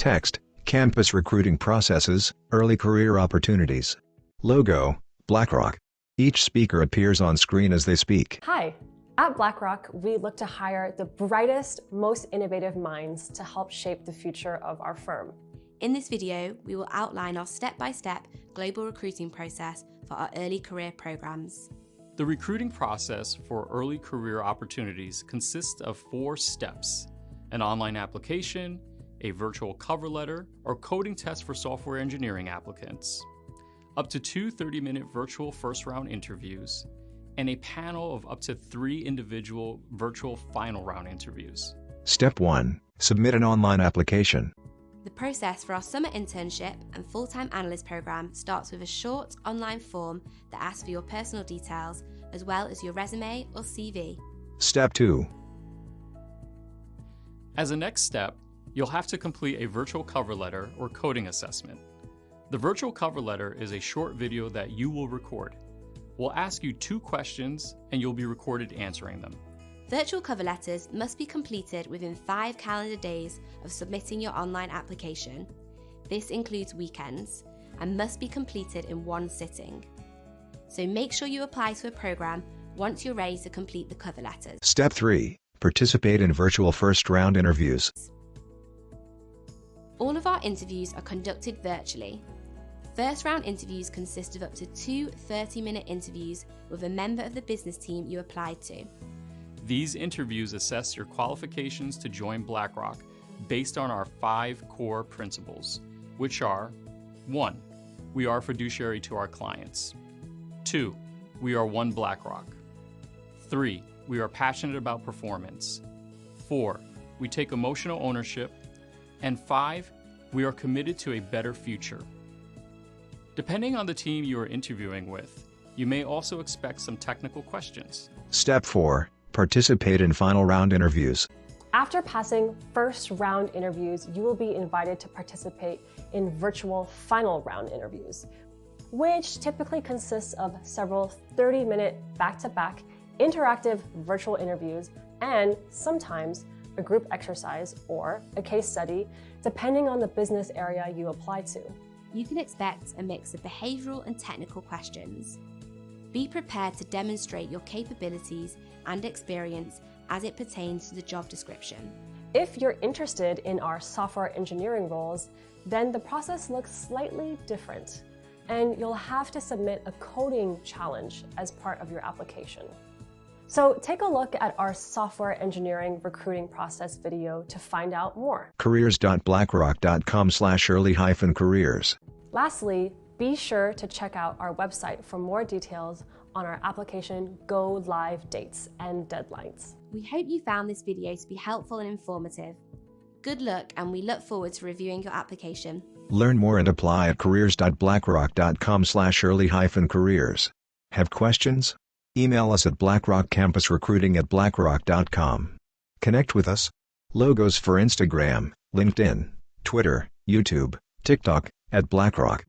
Text: Campus recruiting processes, early career opportunities. Logo: BlackRock. Each speaker appears on screen as they speak. Hi! At BlackRock, we look to hire the brightest, most innovative minds to help shape the future of our firm. In this video, we will outline our step-by-step global recruiting process for our early career programs. The recruiting process for early career opportunities consists of 4 steps: an online application, a virtual cover letter, or coding test for software engineering applicants, up to 2 30-minute virtual first-round interviews, and a panel of up to 3 individual virtual final round interviews. Step 1. Submit an online application. The process for our summer internship and full-time analyst program starts with a short online form that asks for your personal details as well as your resume or CV. Step 2. As a next step, you'll have to complete a virtual cover letter or coding assessment. The virtual cover letter is a short video that you will record. We'll ask you 2 questions and you'll be recorded answering them. Virtual cover letters must be completed within 5 calendar days of submitting your online application. This includes weekends and must be completed in 1 sitting. So make sure you apply to a program once you're ready to complete the cover letters. Step 3. Participate in virtual first-round interviews. All of our interviews are conducted virtually. First round interviews consist of up to 2 30-minute interviews with a member of the business team you applied to. These interviews assess your qualifications to join BlackRock based on our 5 core principles, which are: 1. We are fiduciary to our clients. 2. We are one BlackRock. 3. We are passionate about performance. 4. We take emotional ownership. And 5. We are committed to a better future. Depending on the team you are interviewing with, you may also expect some technical questions. Step 4. Participate in final round interviews. After passing first round interviews, you will be invited to participate in virtual final round interviews, which typically consists of several 30-minute back-to-back interactive virtual interviews and sometimes a group exercise or a case study, depending on the business area you apply to. You can expect a mix of behavioural and technical questions. Be prepared to demonstrate your capabilities and experience as it pertains to the job description. If you're interested in our software engineering roles, then the process looks slightly different, and you'll have to submit a coding challenge as part of your application. So take a look at our software engineering recruiting process video to find out more. careers.blackrock.com/early-careers. Lastly, be sure to check out our website for more details on our application go live dates and deadlines. We hope you found this video to be helpful and informative. Good luck, and we look forward to reviewing your application. Learn more and apply at careers.blackrock.com/early-careers. Have questions? Email us at blackrockcampusrecruiting@blackrock.com. Connect with us. Logos for Instagram, LinkedIn, Twitter, YouTube, TikTok, @BlackRock.